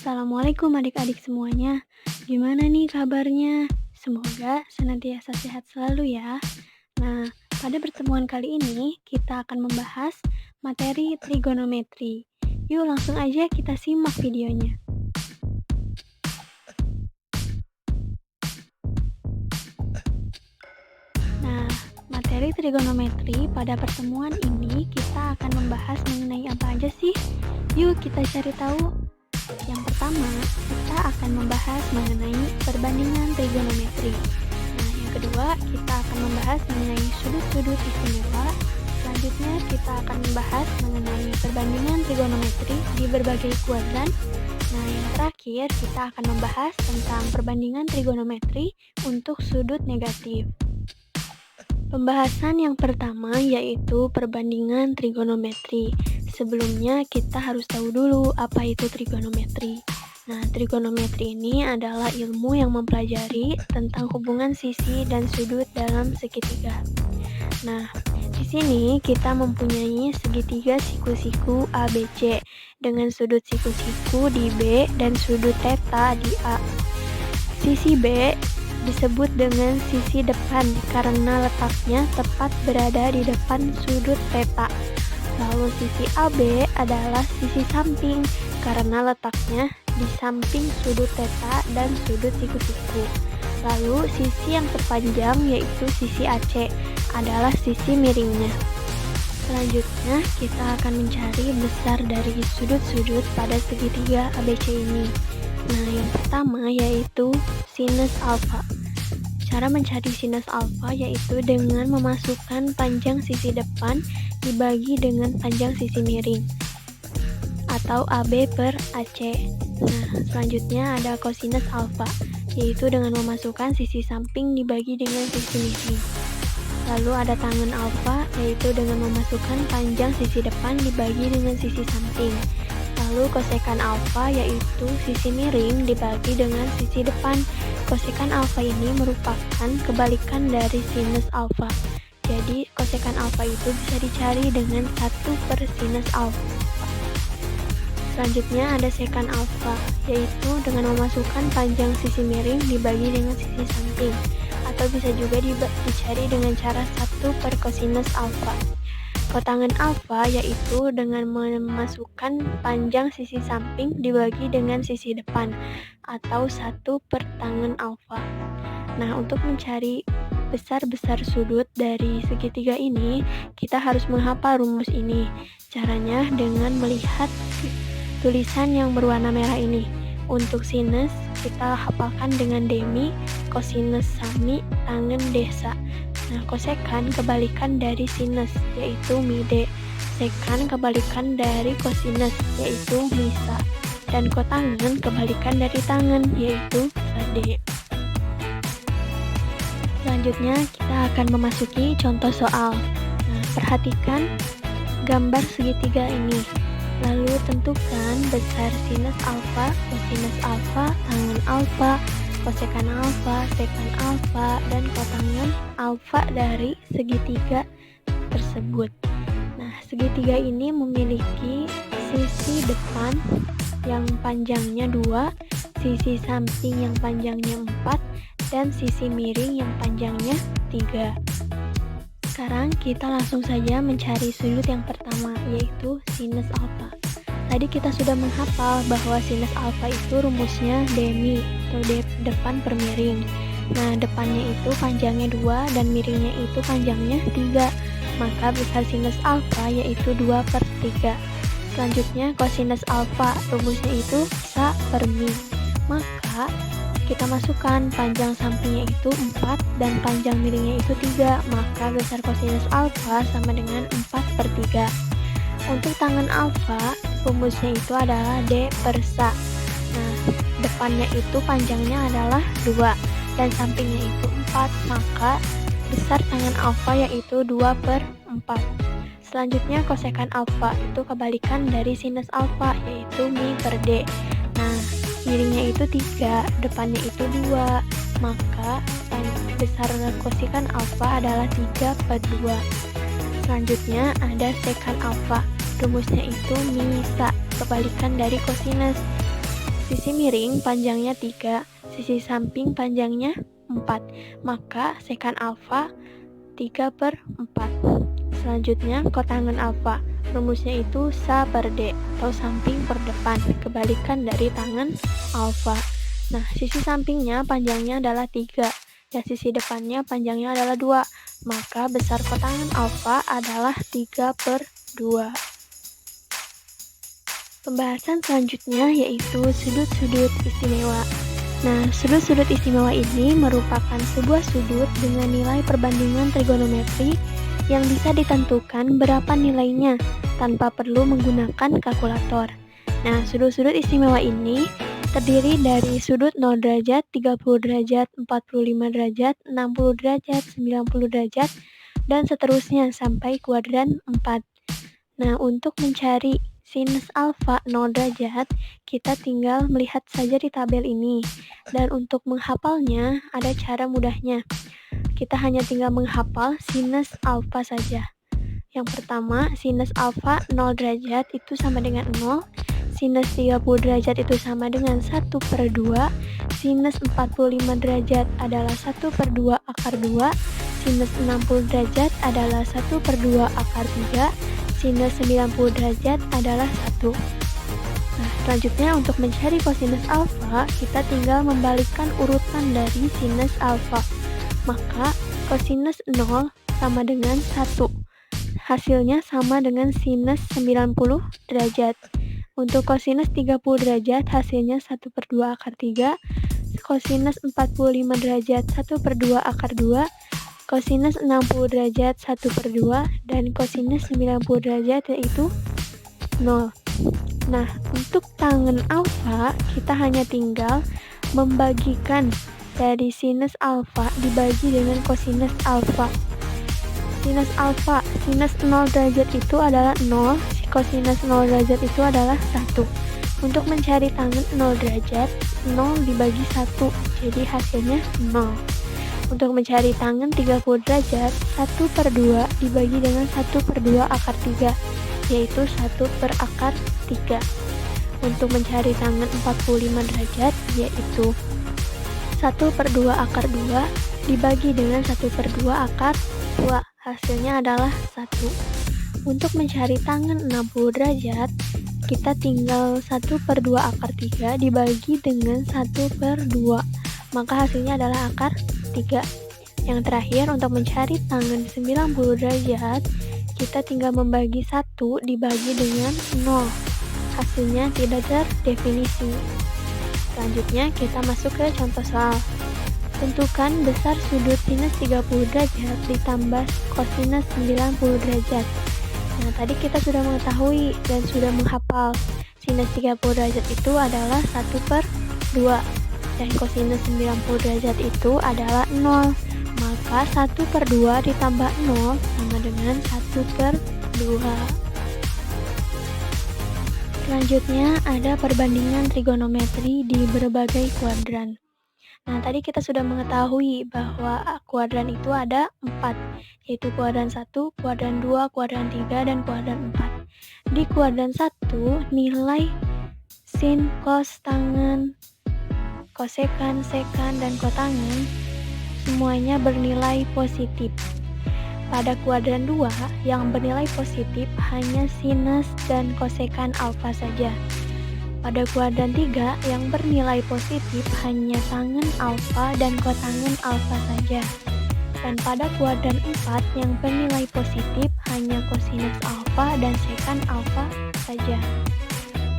Assalamualaikum adik-adik semuanya. Gimana nih kabarnya? Semoga senantiasa sehat selalu ya. Nah, pada pertemuan kali ini kita akan membahas materi trigonometri. Yuk langsung aja kita simak videonya. Nah, materi trigonometri pada pertemuan ini kita akan membahas mengenai apa aja sih? Yuk kita cari tahu. Yang pertama, kita akan membahas mengenai perbandingan trigonometri. Nah, yang kedua, kita akan membahas mengenai sudut-sudut istimewa. Selanjutnya, kita akan membahas mengenai perbandingan trigonometri di berbagai kuadran. Nah, yang terakhir, kita akan membahas tentang perbandingan trigonometri untuk sudut negatif. Pembahasan yang pertama yaitu perbandingan trigonometri. Sebelumnya kita harus tahu dulu apa itu trigonometri. Nah, trigonometri ini adalah ilmu yang mempelajari tentang hubungan sisi dan sudut dalam segitiga. Nah, di sini kita mempunyai segitiga siku-siku ABC dengan sudut siku-siku di B dan sudut theta di A. Sisi B disebut dengan sisi depan karena letaknya tepat berada di depan sudut theta. Lalu sisi AB adalah sisi samping karena letaknya di samping sudut theta dan sudut siku-siku. Lalu sisi yang terpanjang yaitu sisi AC adalah sisi miringnya. Selanjutnya kita akan mencari besar dari sudut-sudut pada segitiga ABC ini. Nah, yang pertama yaitu sinus alfa. Cara mencari sinus alfa yaitu dengan memasukkan panjang sisi depan dibagi dengan panjang sisi miring atau AB per AC. Nah, selanjutnya ada kosinus alfa, yaitu dengan memasukkan sisi samping dibagi dengan sisi miring. Lalu ada tangen alfa, yaitu dengan memasukkan panjang sisi depan dibagi dengan sisi samping. Lalu kosekan alfa yaitu sisi miring dibagi dengan sisi depan. Kosekan alfa ini merupakan kebalikan dari sinus alfa. Jadi kosekan alfa itu bisa dicari dengan 1 per sinus alfa. Selanjutnya ada sekan alfa, yaitu dengan memasukkan panjang sisi miring dibagi dengan sisi samping. Atau bisa juga dicari dengan cara 1 per kosinus alfa. Kotangen alfa yaitu dengan memasukkan panjang sisi samping dibagi dengan sisi depan atau 1 per tangen alfa. Nah, untuk mencari besar-besar sudut dari segitiga ini, kita harus menghafal rumus ini. Caranya dengan melihat tulisan yang berwarna merah ini. Untuk sinus, kita hafalkan dengan demi, kosinus sami, tangen desa. Nah, kosekan kebalikan dari sinus, yaitu mide. Sekan kebalikan dari kosinus, yaitu misa. Dan kotangen kebalikan dari tangen, yaitu sade. Selanjutnya, kita akan memasuki contoh soal. Nah, perhatikan gambar segitiga ini. Lalu tentukan besar sinus alfa, kosinus alfa, tangen alfa, kosekan alfa, sekan alfa, dan kotangen alfa dari segitiga tersebut. Nah, segitiga ini memiliki sisi depan yang panjangnya 2, sisi samping yang panjangnya 4, dan sisi miring yang panjangnya 3. Sekarang kita langsung saja mencari sudut yang pertama, yaitu sinus alfa. Tadi kita sudah menghafal bahwa sinus alfa itu rumusnya demi atau depan per miring. Nah, depannya itu panjangnya 2 dan miringnya itu panjangnya 3. Maka besar sinus alfa yaitu 2 per 3. Selanjutnya kosinus alfa, rumusnya itu sa per mi. Maka kita masukkan panjang sampingnya itu 4 dan panjang miringnya itu 3. Maka besar kosinus alfa sama dengan 4 per 3. Untuk tangen alfa, rumusnya itu adalah D per sa. Nah, depannya itu panjangnya adalah 2 dan sampingnya itu 4, maka besar tangen alfa yaitu 2 per 4. Selanjutnya kosekan alfa itu kebalikan dari sinus alfa yaitu mi per D. Nah, miringnya itu 3, depannya itu 2, maka besar kosekan alfa adalah 3 per 2. Selanjutnya ada sekan alfa. Rumusnya itu mi sa, kebalikan dari kosinus. sisi miring panjangnya 3, sisi samping panjangnya 4, maka sekan alfa 3/4. Selanjutnya, kotangen alfa. Rumusnya itu sa per D atau samping per depan, kebalikan dari tangen alfa. Nah, sisi sampingnya panjangnya adalah 3, dan sisi depannya panjangnya adalah 2, maka besar kotangen alfa adalah 3/2. Pembahasan selanjutnya yaitu sudut-sudut istimewa. Nah, sudut-sudut istimewa ini merupakan sebuah sudut dengan nilai perbandingan trigonometri yang bisa ditentukan berapa nilainya tanpa perlu menggunakan kalkulator. Nah, sudut-sudut istimewa ini terdiri dari sudut 0 derajat, 30 derajat, 45 derajat, 60 derajat, 90 derajat, dan seterusnya sampai kuadran 4. Nah, untuk mencari sinus alfa 0 derajat, kita tinggal melihat saja di tabel ini. Dan untuk menghafalnya, ada cara mudahnya. Kita hanya tinggal menghafal sinus alfa saja. Yang pertama, sinus alfa 0 derajat itu sama dengan 0. Sinus 30 derajat itu sama dengan 1/2. Sinus 45 derajat adalah 1/2 akar 2. Sinus 60 derajat adalah 1/2 akar 3. Sinus 90 derajat adalah 1. Nah, selanjutnya untuk mencari kosinus alfa, kita tinggal membalikkan urutan dari sinus alfa. Maka kosinus 0 sama dengan 1. Hasilnya sama dengan sinus 90 derajat. Untuk kosinus 30 derajat, hasilnya 1/2 akar 3. Kosinus 45 derajat 1/2 akar 2. Kosinus 60 derajat 1/2 dan kosinus 90 derajat yaitu 0. Nah, untuk tangen alfa kita hanya tinggal membagikan dari sinus alfa dibagi dengan kosinus alfa. Sinus alfa, sinus 0 derajat itu adalah 0, kosinus 0 derajat itu adalah 1. Untuk mencari tangen 0 derajat, 0 dibagi 1, jadi hasilnya 0. Untuk mencari tangen 30 derajat, 1/2 dibagi dengan 1/2 akar 3, yaitu 1/akar 3. Untuk mencari tangen 45 derajat, yaitu 1/2 akar 2 dibagi dengan 1/2 akar 2, hasilnya adalah 1. Untuk mencari tangen 60 derajat, kita tinggal 1/2 akar 3 dibagi dengan 1/2, maka hasilnya adalah akar 3. Yang terakhir, untuk mencari tangen 90 derajat, kita tinggal membagi 1 dibagi dengan 0. Hasilnya tidak terdefinisi. Selanjutnya, kita masuk ke contoh soal. Tentukan besar sudut sinus 30 derajat ditambah kosinus 90 derajat. Nah, tadi kita sudah mengetahui dan sudah menghafal. Sinus 30 derajat itu adalah 1/2. Dan kosinus 90 derajat itu adalah 0. Maka 1/2 ditambah 0 sama dengan 1/2. Selanjutnya ada perbandingan trigonometri di berbagai kuadran. Nah, tadi kita sudah mengetahui bahwa kuadran itu ada 4, yaitu kuadran 1, kuadran 2, kuadran 3, dan kuadran 4. Di kuadran 1, nilai sin, cos, tangen, kosekan, sekan, dan kotangen semuanya bernilai positif. Pada kuadran 2, yang bernilai positif hanya sinus dan kosekan alfa saja. Pada kuadran 3, yang bernilai positif hanya tangen alfa dan kotangen alfa saja. Dan pada kuadran 4, yang bernilai positif hanya kosinus alfa dan sekan alfa saja.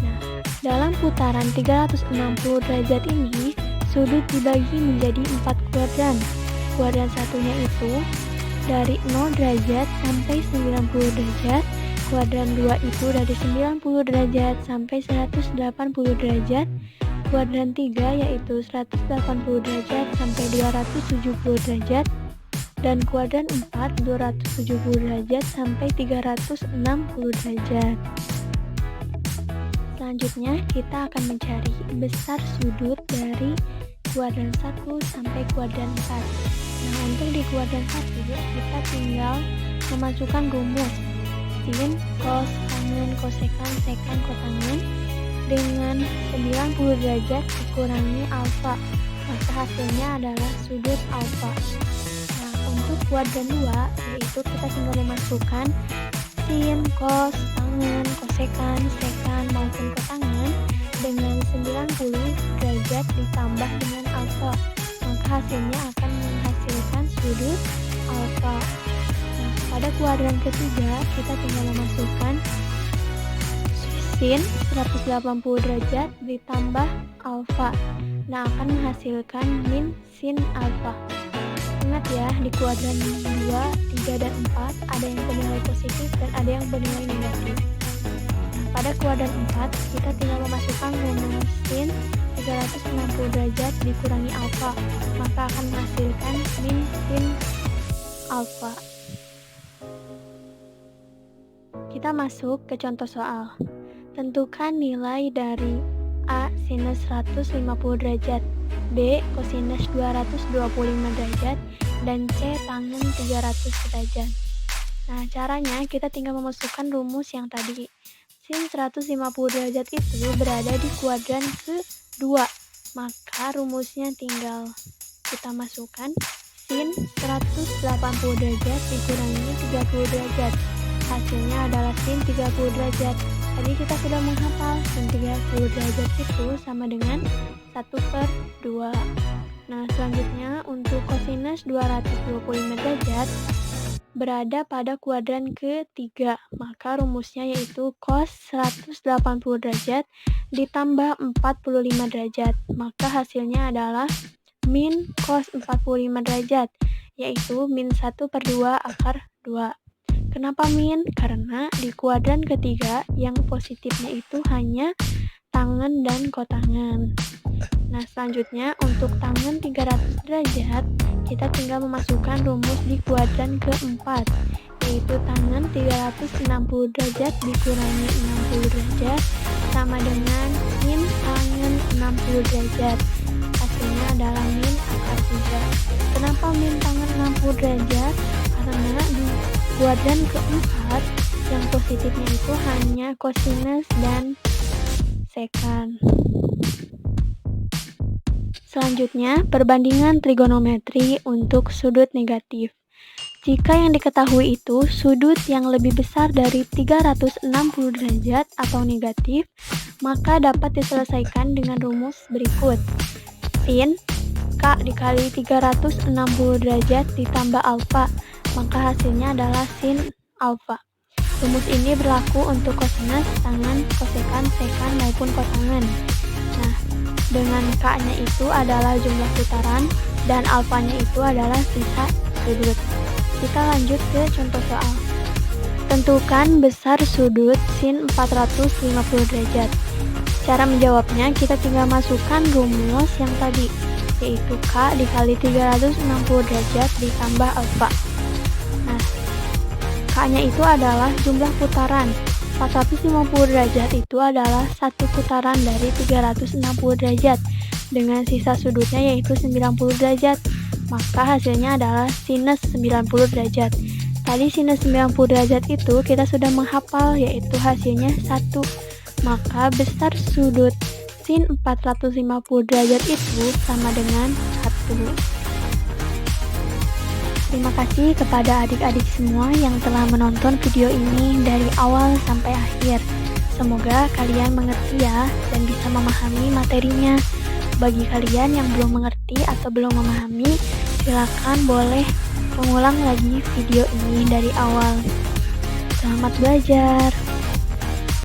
Nah, dalam putaran 360 derajat ini, sudut dibagi menjadi 4 kuadran. Kuadran satunya itu dari 0 derajat sampai 90 derajat. Kuadran 2 itu dari 90 derajat sampai 180 derajat. Kuadran 3 yaitu 180 derajat sampai 270 derajat. Dan kuadran 4 270 derajat sampai 360 derajat. Selanjutnya kita akan mencari besar sudut dari kuadran 1 sampai kuadran 4. Nah, untuk di kuadran 1 kita tinggal memasukkan rumus sin, cos, tangen, kosekan, sekan, kotangen. dengan 90 derajat dikurangi alfa, maka hasilnya adalah sudut alfa. Nah, untuk kuadran 2, yaitu kita tinggal memasukkan sin, cos, tangen, kosekan, sekan, maupun kotangan dengan 90 derajat ditambah dengan alfa, maka hasilnya akan menghasilkan sudut alfa. Nah, pada kuadran ketiga, kita tinggal memasukkan sin 180 derajat ditambah alfa. Nah, akan menghasilkan min sin alfa. Ingat ya, di kuadran 2, 3, dan 4 ada yang bernilai positif dan ada yang bernilai negatif. Nah, pada kuadran 4, kita tinggal memasukkan rumus sin 360 derajat dikurangi alfa, maka akan menghasilkan min sin alfa. Kita masuk ke contoh soal. Tentukan nilai dari A sinus 150 derajat, B kosinus 225 derajat, dan C tangen 300 derajat. Nah, caranya kita tinggal memasukkan rumus yang tadi. Sin 150 derajat itu berada di kuadran ke-2, maka rumusnya tinggal kita masukkan sin 180 derajat dikurangi 30 derajat. Hasilnya adalah sin 30 derajat. Tadi kita sudah menghafal sin 30 derajat itu sama dengan 1/2. Nah, selanjutnya untuk kosinus 225 derajat berada pada kuadran ke-3, maka rumusnya yaitu cos 180 derajat ditambah 45 derajat, maka hasilnya adalah min cos 45 derajat, yaitu min 1/2 akar 2. Kenapa min? Karena di kuadran ketiga yang positifnya itu hanya tangen dan kotangan. Nah, selanjutnya untuk tangen 300 derajat, kita tinggal memasukkan rumus di kuadran keempat, yaitu tangen 360 derajat dikurangi 60 derajat sama dengan min tangen 60 derajat. Hasilnya adalah min akar 3. Kenapa min tangen 60 derajat? Karena di kuadran keempat yang positifnya itu hanya kosinus dan sekan. Selanjutnya, perbandingan trigonometri untuk sudut negatif. Jika yang diketahui itu sudut yang lebih besar dari 360 derajat atau negatif, maka dapat diselesaikan dengan rumus berikut. Sin K dikali 360 derajat ditambah alfa, maka hasilnya adalah sin alfa. Rumus ini berlaku untuk kosinus, tangen, kosekan, sekan, maupun kotangan. Nah, dengan K-nya itu adalah jumlah putaran dan alfanya itu adalah sisa sudut. Kita lanjut ke contoh soal. Tentukan besar sudut sin 450 derajat. Cara menjawabnya kita tinggal masukkan rumus yang tadi, yaitu K dikali 360 derajat ditambah alfa. Nah, K-nya itu adalah jumlah putaran. 450 derajat itu adalah satu putaran dari 360 derajat dengan sisa sudutnya yaitu 90 derajat. Maka hasilnya adalah sinus 90 derajat. Tadi sinus 90 derajat itu kita sudah menghafal yaitu hasilnya 1. Maka besar sudut sin 450 derajat itu sama dengan 1. Terima kasih kepada adik-adik semua yang telah menonton video ini dari awal sampai akhir. Semoga kalian mengerti ya dan bisa memahami materinya. Bagi kalian yang belum mengerti atau belum memahami, silakan boleh mengulang lagi video ini dari awal. Selamat belajar.